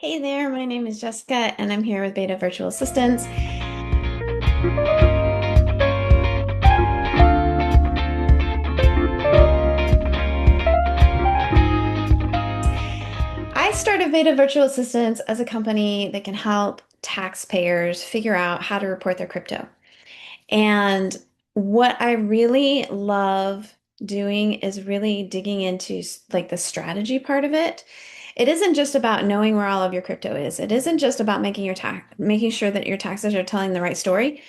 Hey there, my name is Jessica, and I'm here with Beta Virtual Assistants. I started Beta Virtual Assistants as a company that can help taxpayers figure out how to report their crypto. And what I really love doing is really digging into like the strategy part of it. It isn't just about knowing where all of your crypto is. It isn't just about making sure that your taxes are telling the right story.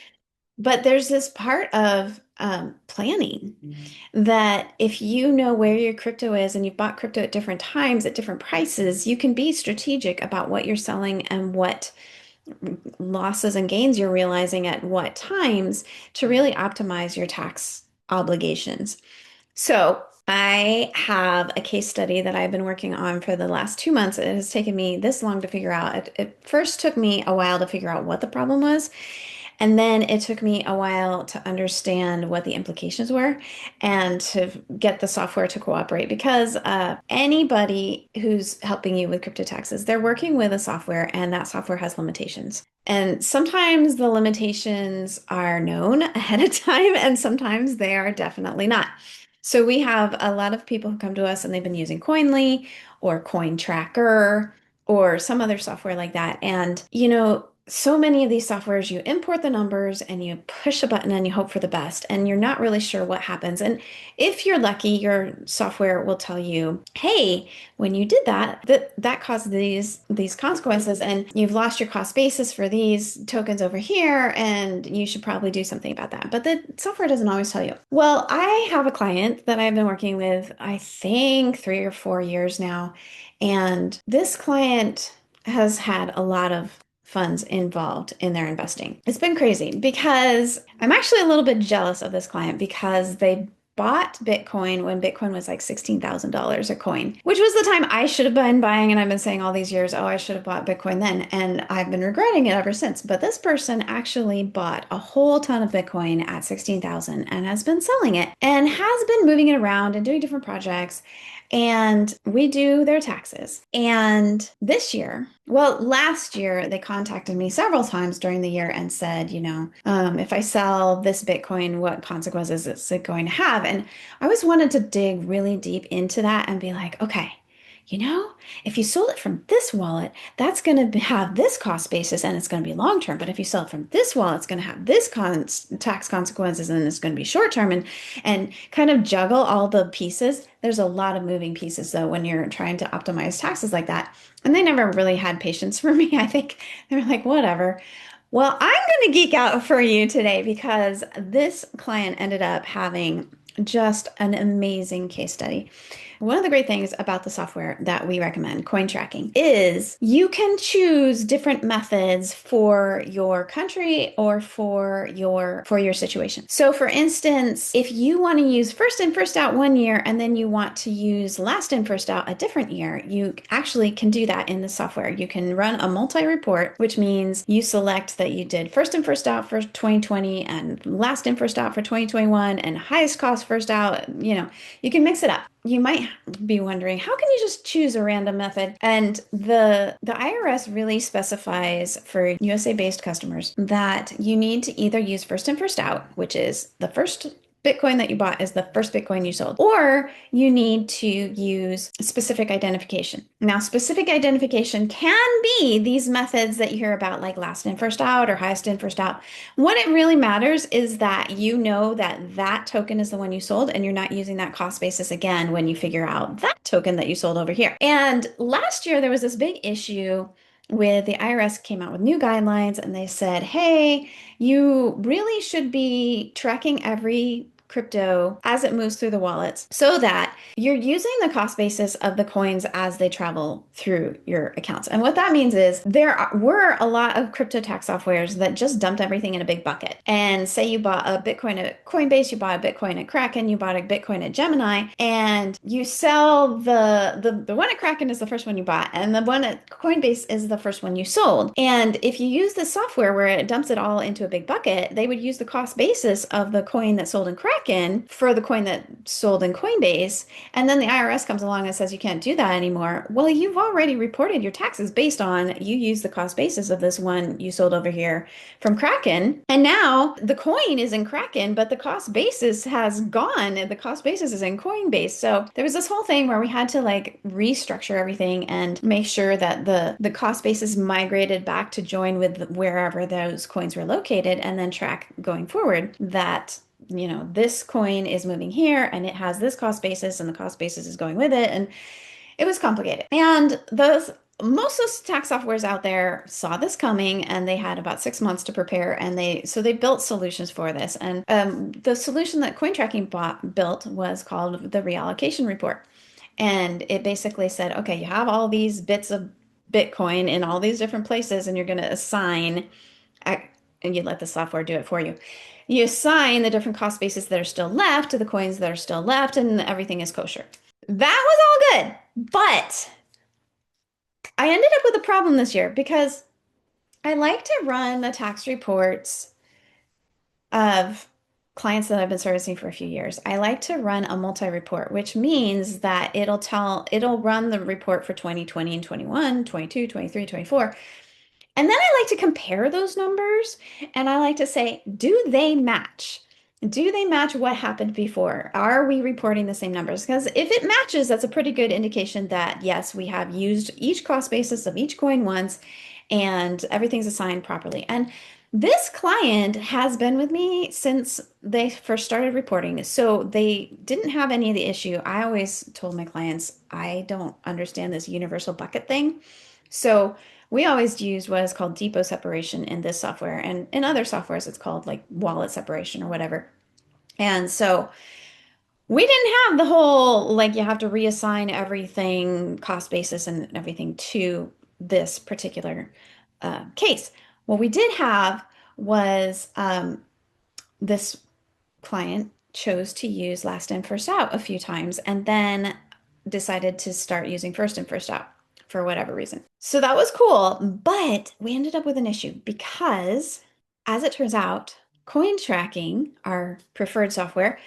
But there's this part of planning that if you know where your crypto is and you've bought crypto at different times at different prices, you can be strategic about what you're selling and what losses and gains you're realizing at what times to really optimize your tax obligations. So I have a case study that I've been working on for the last 2 months. It has taken me this long to figure out. It first took me a while to figure out what the problem was. And then it took me a while to understand what the implications were and to get the software to cooperate because anybody who's helping you with crypto taxes, they're working with a software and that software has limitations. And sometimes the limitations are known ahead of time, and sometimes they are definitely not. So we have a lot of people who come to us and they've been using Coinly or Coin Tracker or some other software like that. And, so many of these softwares, you import the numbers and you push a button and you hope for the best, and you're not really sure what happens. And if you're lucky, your software will tell you, hey, when you did that caused these consequences, and you've lost your cost basis for these tokens over here, and you should probably do something about that. But the software doesn't always tell you. Well, I have a client that I've been working with, I think 3 or 4 years now, and this client has had a lot of funds involved in their investing. It's been crazy because I'm actually a little bit jealous of this client because they bought Bitcoin when Bitcoin was like $16,000 a coin, which was the time I should have been buying. And I've been saying all these years, oh, I should have bought Bitcoin then. And I've been regretting it ever since. But this person actually bought a whole ton of Bitcoin at 16,000 and has been selling it and has been moving it around and doing different projects. And we do their taxes. And this year, well, last year, they contacted me several times during the year and said, if I sell this Bitcoin, what consequences is it going to have? And I always wanted to dig really deep into that and be like, okay, if you sold it from this wallet, that's going to have this cost basis and it's going to be long term. But if you sell it from this wallet, it's going to have this tax consequences and it's going to be short term, and kind of juggle all the pieces. There's a lot of moving pieces though when you're trying to optimize taxes like that. And they never really had patience for me. I think they were like, whatever. Well, I'm going to geek out for you today because this client ended up having just an amazing case study. One of the great things about the software that we recommend, coin tracking, is you can choose different methods for your country or for your situation. So for instance, if you want to use first in, first out 1 year, and then you want to use last in, first out a different year, you actually can do that in the software. You can run a multi-report, which means you select that you did first in, first out for 2020 and last in, first out for 2021 and highest cost first out. You can mix it up. You might be wondering, how can you just choose a random method? And the IRS really specifies for USA-based customers that you need to either use first in, first out, which is the first Bitcoin that you bought is the first Bitcoin you sold, or you need to use specific identification. Now, specific identification can be these methods that you hear about, like last in, first out, or highest in, first out. What it really matters is that you know that that token is the one you sold, and you're not using that cost basis again when you figure out that token that you sold over here. And last year, there was this big issue with the IRS came out with new guidelines, and they said, hey, you really should be tracking every crypto as it moves through the wallets so that you're using the cost basis of the coins as they travel through your accounts. And what that means is were a lot of crypto tax softwares that just dumped everything in a big bucket. And say you bought a Bitcoin at Coinbase, you bought a Bitcoin at Kraken, you bought a Bitcoin at Gemini, and you sell the one at Kraken is the first one you bought, and the one at Coinbase is the first one you sold. And if you use the software where it dumps it all into a big bucket, they would use the cost basis of the coin that sold in Kraken Kraken for the coin that sold in Coinbase, and then the IRS comes along and says you can't do that anymore. Well, you've already reported your taxes based on you use the cost basis of this one you sold over here from Kraken. And now the coin is in Kraken, but the cost basis has gone. The cost basis is in Coinbase. So there was this whole thing where we had to like restructure everything and make sure that the cost basis migrated back to join with wherever those coins were located, and then track going forward that this coin is moving here and it has this cost basis and the cost basis is going with it. And it was complicated. And those most of the tax softwares out there saw this coming and they had about 6 months to prepare, and they built solutions for this. And the solution that built was called the reallocation report. And it basically said, okay, you have all these bits of Bitcoin in all these different places, and you're going to assign, and you let the software do it for you. You assign the different cost bases that are still left to the coins that are still left, and everything is kosher. That was all good, but I ended up with a problem this year because I like to run the tax reports of clients that I've been servicing for a few years. I like to run a multi-report, which means that it'll run the report for 2020 and 21, 22, 23, 24. And then I like to compare those numbers and I like to say, do they match? Do they match what happened before? Are we reporting the same numbers? Because if it matches, that's a pretty good indication that yes, we have used each cost basis of each coin once and everything's assigned properly. And this client has been with me since they first started reporting. So they didn't have any of the issue. I always told my clients, I don't understand this universal bucket thing. So we always used what is called depot separation in this software. And in other softwares, it's called like wallet separation or whatever. And so we didn't have the whole like you have to reassign everything, cost basis and everything to this particular case. What we did have was this client chose to use last in, first out a few times and then decided to start using first in, first out for whatever reason. So that was cool, but we ended up with an issue because, as it turns out, coin tracking, our preferred software,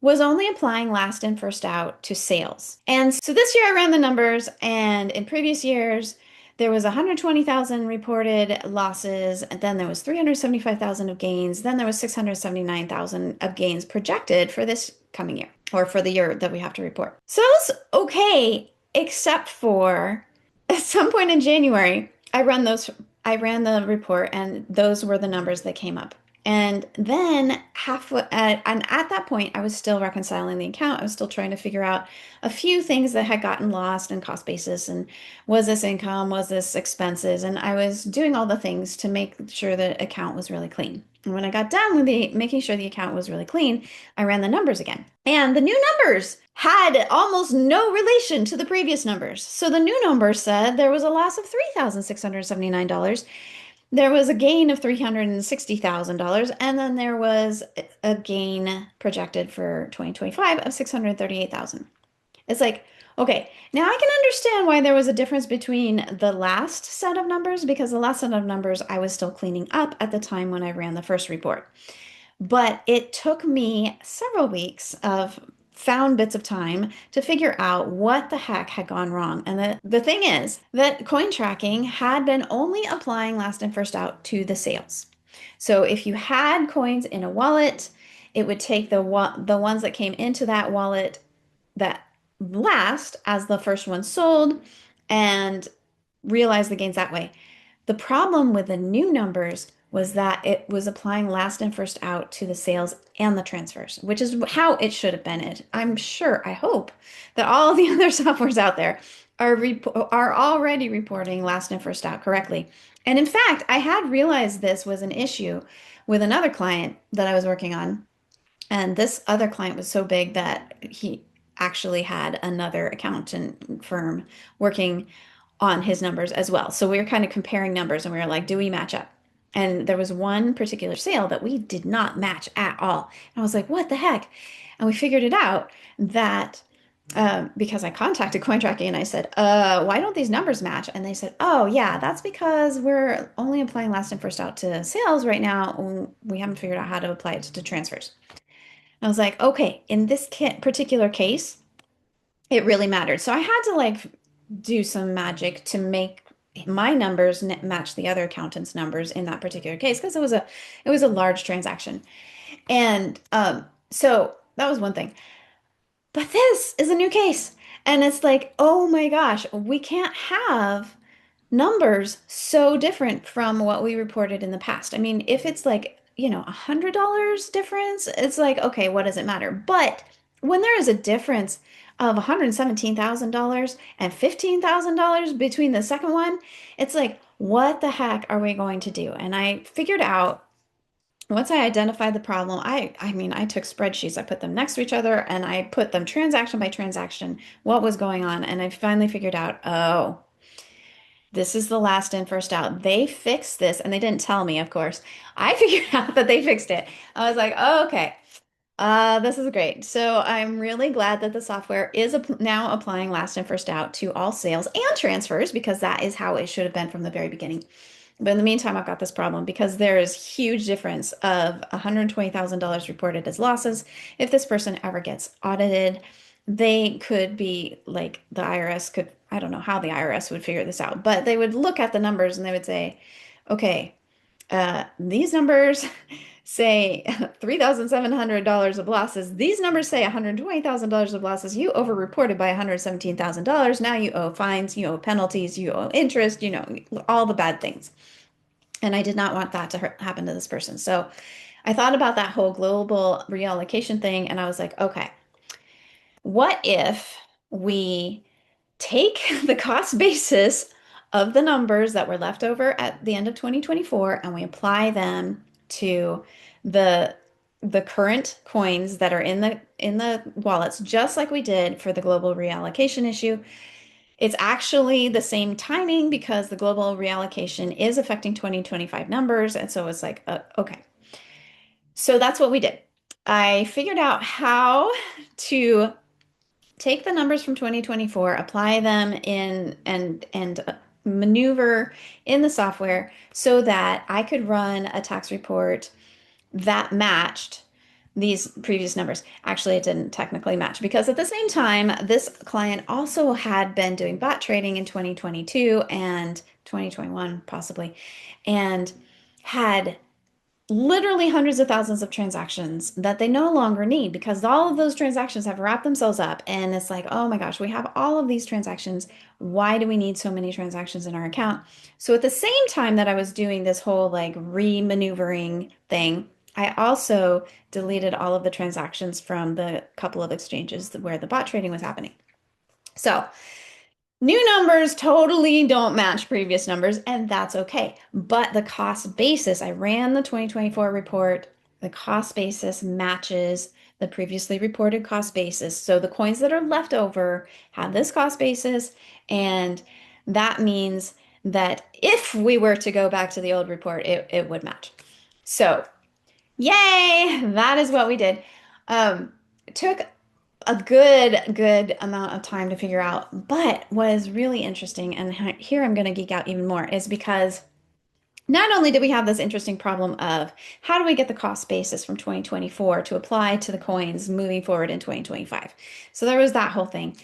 was only applying last in, first out to sales. And so this year I ran the numbers, and in previous years, there was 120,000 reported losses, and then there was 375,000 of gains, then there was 679,000 of gains projected for this coming year, or for the year that we have to report. So it was okay, except for at some point in January, I ran the report and those were the numbers that came up. And then and at that point, I was still reconciling the account. I was still trying to figure out a few things that had gotten lost in cost basis. And was this income? Was this expenses? And I was doing all the things to make sure the account was really clean. And when I got done with making sure the account was really clean, I ran the numbers again. And the new numbers had almost no relation to the previous numbers. So the new numbers said there was a loss of $3,679. There was a gain of $360,000, and then there was a gain projected for 2025 of $638,000. It's like, okay, now I can understand why there was a difference between the last set of numbers, because the last set of numbers I was still cleaning up at the time when I ran the first report. But it took me several weeks of found bits of time to figure out what the heck had gone wrong. And the thing is that coin tracking had been only applying last in, first out to the sales. So if you had coins in a wallet, it would take the ones that came into that wallet that last as the first one sold and realize the gains that way. The problem with the new numbers was that it was applying last in, first out to the sales and the transfers, which is how it should have been. I'm sure, I hope that all the other softwares out there are already reporting last in, first out correctly. And in fact, I had realized this was an issue with another client that I was working on. And this other client was so big that he actually had another accountant firm working on his numbers as well. So we were kind of comparing numbers and we were like, do we match up? And there was one particular sale that we did not match at all. And I was like, what the heck? And we figured it out that because I contacted CoinTracking and I said, why don't these numbers match? And they said, oh, yeah, that's because we're only applying last in, first out to sales right now. We haven't figured out how to apply it to transfers. I was like, okay, in this particular case, it really mattered. So I had to like do some magic to make my numbers match the other accountant's numbers in that particular case because it was a large transaction. And so that was one thing. But this is a new case. And it's like, oh my gosh, we can't have numbers so different from what we reported in the past. I mean, if it's like, $100 difference, it's like, okay, what does it matter? But when there is a difference of $117,000 and $15,000 between the second one, it's like, what the heck are we going to do? And I figured out once I identified the problem, I mean, I took spreadsheets, I put them next to each other, and I put them transaction by transaction, what was going on, and I finally figured out, oh, this is the last in, first out. They fixed this, and they didn't tell me, of course. I figured out that they fixed it. I was like, oh, okay. This is great. So I'm really glad that the software is now applying last in, first out to all sales and transfers because that is how it should have been from the very beginning. But in the meantime, I've got this problem because there is huge difference of $120,000 reported as losses. If this person ever gets audited, they could be like the IRS could, I don't know how the IRS would figure this out, but they would look at the numbers and they would say, okay, these numbers say $3,700 of losses. These numbers say $120,000 of losses. You overreported by $117,000. Now you owe fines, you owe penalties, you owe interest, all the bad things. And I did not want that to happen to this person. So I thought about that whole global reallocation thing, and I was like, okay, what if we take the cost basis of the numbers that were left over at the end of 2024 and we apply them to the the current coins that are in the wallets, just like we did for the global reallocation issue. It's actually the same timing because the global reallocation is affecting 2025 numbers. And so it's like, okay. So that's what we did. I figured out how to take the numbers from 2024, apply them in and maneuver in the software so that I could run a tax report that matched these previous numbers. Actually, it didn't technically match because at the same time, this client also had been doing bot trading in 2022 and 2021, possibly, and had literally hundreds of thousands of transactions that they no longer need because all of those transactions have wrapped themselves up. And it's like, oh my gosh, we have all of these transactions. Why do we need so many transactions in our account? So at the same time that I was doing this whole like re-maneuvering thing, I also deleted all of the transactions from the couple of exchanges where the bot trading was happening. So new numbers totally don't match previous numbers, and that's okay. But the cost basis, I ran the 2024 report. The cost basis matches the previously reported cost basis. So the coins that are left over have this cost basis, and that means that if we were to go back to the old report, it would match. So, yay, that is what we did. It took a good amount of time to figure out. But what is really interesting, and here I'm going to geek out even more, is because not only did we have this interesting problem of how do we get the cost basis from 2024 to apply to the coins moving forward in 2025? So there was that whole thing.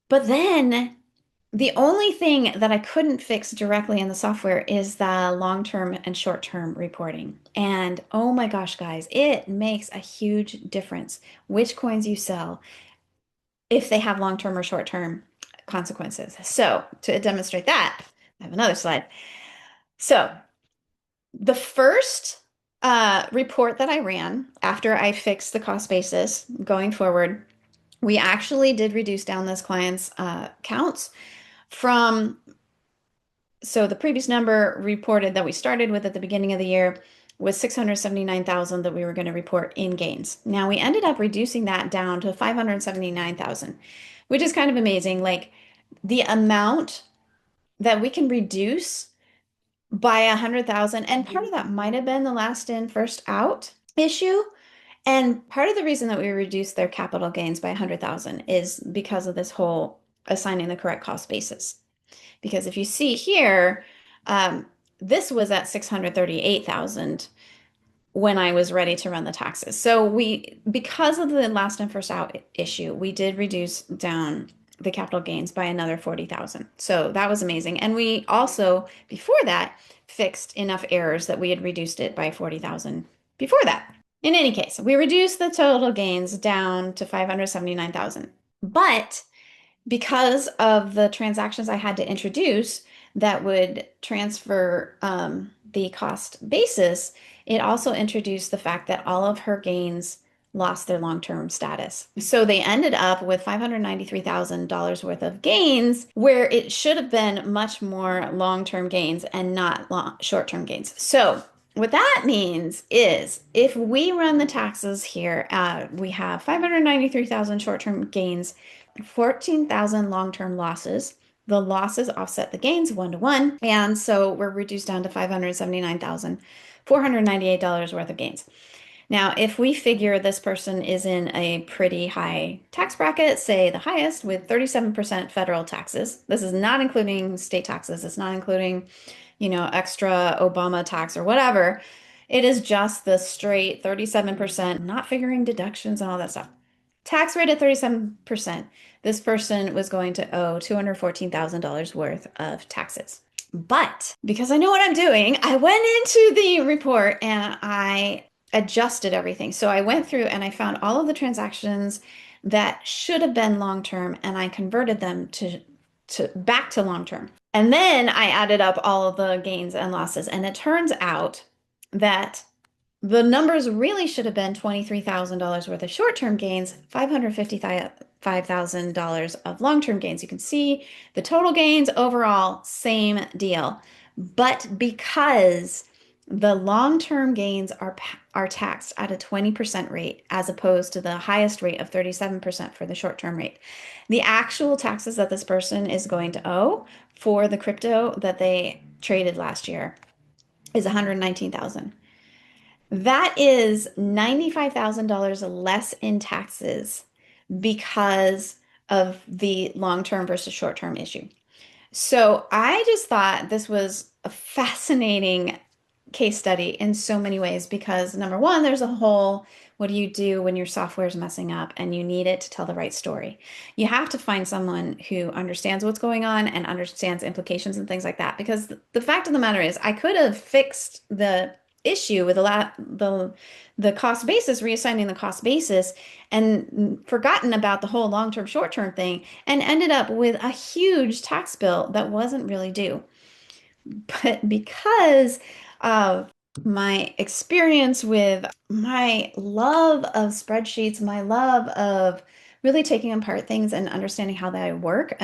But then the only thing that I couldn't fix directly in the software is the long-term and short-term reporting. And oh my gosh, guys, it makes a huge difference which coins you sell if they have long-term or short-term consequences. So to demonstrate that, I have another slide. So the first report that I ran after I fixed the cost basis going forward, we actually did reduce down this client's counts from, so the previous number reported that we started with at the beginning of the year was 679,000 that we were going to report in gains. Now we ended up reducing that down to 579,000, which is kind of amazing. Like the amount that we can reduce by 100,000, and part of that might have been the last in, first out issue. And part of the reason that we reduced their capital gains by 100,000 is because of this whole assigning the correct cost basis. Because if you see here, this was at 638,000 when I was ready to run the taxes. So because of the last in first out issue, we did reduce down the capital gains by another 40,000. So that was amazing. And we also, before that, fixed enough errors that we had reduced it by 40,000 before that. In any case, we reduced the total gains down to 579,000. But because of the transactions I had to introduce that would transfer the cost basis, it also introduced the fact that all of her gains lost their long-term status. So they ended up with $593,000 worth of gains where it should have been much more long-term gains and not short-term gains. So what that means is if we run the taxes here, we have 593,000 short-term gains, 14,000 long-term losses. The losses offset the gains 1 to 1. And so we're reduced down to $579,498 worth of gains. Now, if we figure this person is in a pretty high tax bracket, say the highest with 37% federal taxes, this is not including state taxes, it's not including, extra Obama tax or whatever. It is just the straight 37%, not figuring deductions and all that stuff. Tax rate at 37%. This person was going to owe $214,000 worth of taxes. But because I know what I'm doing, I went into the report and I adjusted everything. So I went through and I found all of the transactions that should have been long-term and I converted them to back to long-term. And then I added up all of the gains and losses. And it turns out that the numbers really should have been $23,000 worth of short-term gains, $555,000 of long-term gains. You can see the total gains overall, same deal. But because the long-term gains are taxed at a 20% rate as opposed to the highest rate of 37% for the short-term rate, the actual taxes that this person is going to owe for the crypto that they traded last year is $119,000. That is $95,000 less in taxes because of the long-term versus short-term issue. So I just thought this was a fascinating case study in so many ways because number one, there's a whole what do you do when your software is messing up and you need it to tell the right story? You have to find someone who understands what's going on and understands implications and things like that. Because the fact of the matter is, I could have fixed the issue with the cost basis, reassigning the cost basis, and forgotten about the whole long-term, short-term thing, and ended up with a huge tax bill that wasn't really due. But because of my experience with my love of spreadsheets, my love of really taking apart things and understanding how they work,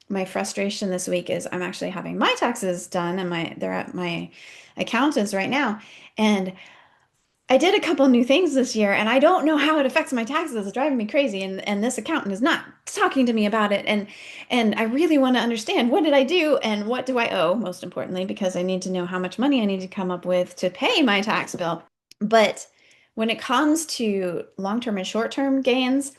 my frustration this week is I'm actually having my taxes done and they're at my accountants right now. And I did a couple new things this year and I don't know how it affects my taxes. It's driving me crazy. And this accountant is not talking to me about it. And I really want to understand what did I do and what do I owe, most importantly, because I need to know how much money I need to come up with to pay my tax bill. But when it comes to long-term and short-term gains,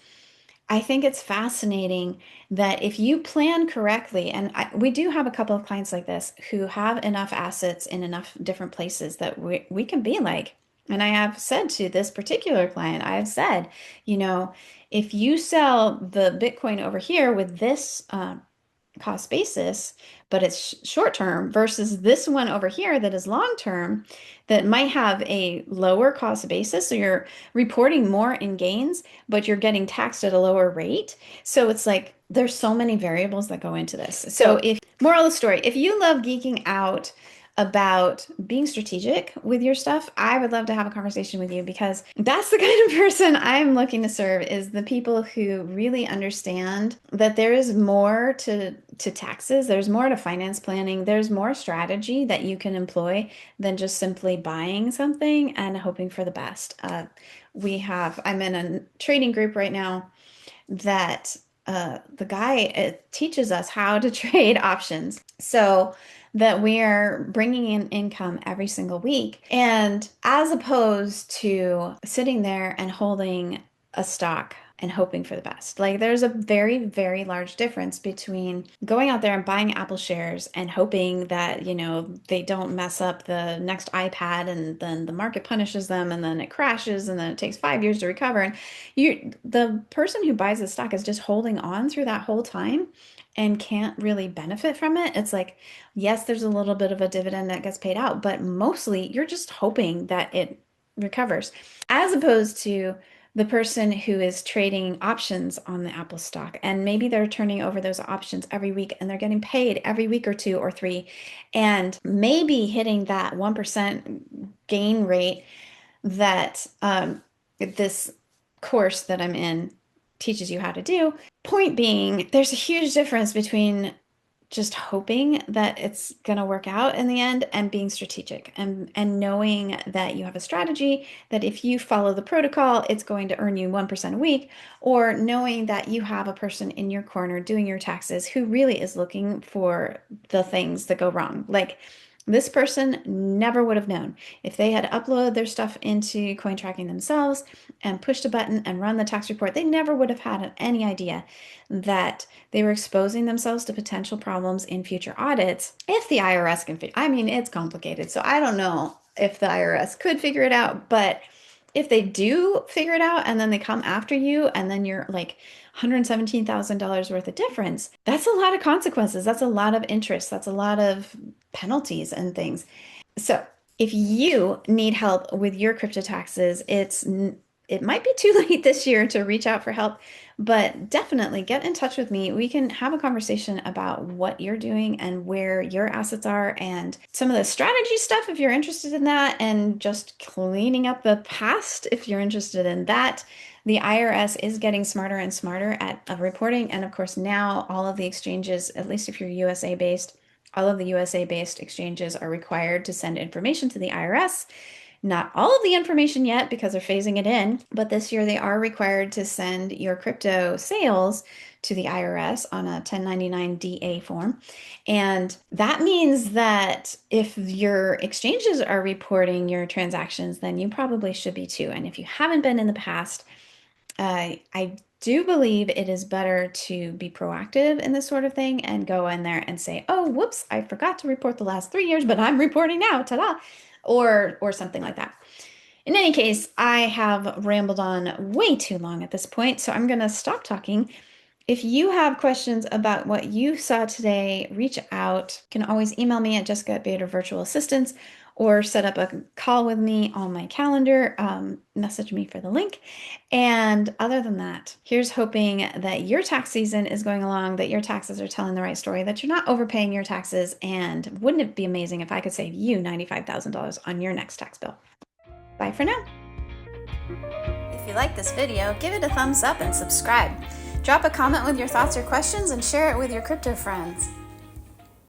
I think it's fascinating that if you plan correctly, and we do have a couple of clients like this who have enough assets in enough different places that we can be like, and I have said to this particular client, I have said, if you sell the Bitcoin over here with this cost basis, but it's short term versus this one over here that is long term that might have a lower cost basis. So you're reporting more in gains, but you're getting taxed at a lower rate. So it's like there's so many variables that go into this. So moral of the story, if you love geeking out about being strategic with your stuff, I would love to have a conversation with you because that's the kind of person I'm looking to serve is the people who really understand that there is more to taxes, there's more to finance planning, there's more strategy that you can employ than just simply buying something and hoping for the best. I'm in a trading group right now that the guy teaches us how to trade options. So that we are bringing in income every single week. And as opposed to sitting there and holding a stock and hoping for the best. Like there's a very, very large difference between going out there and buying Apple shares and hoping that, they don't mess up the next iPad and then the market punishes them and then it crashes and then it takes 5 years to recover. And the person who buys the stock is just holding on through that whole time and can't really benefit from it. It's like, yes, there's a little bit of a dividend that gets paid out, but mostly you're just hoping that it recovers, as opposed to the person who is trading options on the Apple stock. And maybe they're turning over those options every week and they're getting paid every week or two or three, and maybe hitting that 1% gain rate that this course that I'm in teaches you how to do. Point being, there's a huge difference between just hoping that it's going to work out in the end and being strategic and knowing that you have a strategy that if you follow the protocol, it's going to earn you 1% a week, or knowing that you have a person in your corner doing your taxes who really is looking for the things that go wrong. Like this person never would have known if they had uploaded their stuff into coin tracking themselves and pushed a button and run the tax report. They never would have had any idea that they were exposing themselves to potential problems in future audits if the IRS can I mean, it's complicated, so I don't know if the IRS could figure it out, but if they do figure it out and then they come after you and then you're like $117,000 worth of difference, that's a lot of consequences. That's a lot of interest. That's a lot of penalties and things. So if you need help with your crypto taxes, it might be too late this year to reach out for help, but definitely get in touch with me. We can have a conversation about what you're doing and where your assets are and some of the strategy stuff if you're interested in that, and just cleaning up the past if you're interested in that. The IRS is getting smarter and smarter at reporting. And of course, now all of the exchanges, at least if you're USA based, all of the USA based exchanges are required to send information to the IRS. Not all of the information yet because they're phasing it in, but this year they are required to send your crypto sales to the IRS on a 1099-DA form. And that means that if your exchanges are reporting your transactions, then you probably should be too. And if you haven't been in the past, I do believe it is better to be proactive in this sort of thing and go in there and say, oh, whoops, I forgot to report the last 3 years, but I'm reporting now, ta-da, or something like that. In any case, I have rambled on way too long at this point, so I'm going to stop talking. If you have questions about what you saw today, reach out. You can always email me at jessica@BetaVirtualAssistants or set up a call with me on my calendar, message me for the link. And other than that, here's hoping that your tax season is going along, that your taxes are telling the right story, that you're not overpaying your taxes, and wouldn't it be amazing if I could save you $95,000 on your next tax bill? Bye for now. If you like this video, give it a thumbs up and subscribe. Drop a comment with your thoughts or questions and share it with your crypto friends.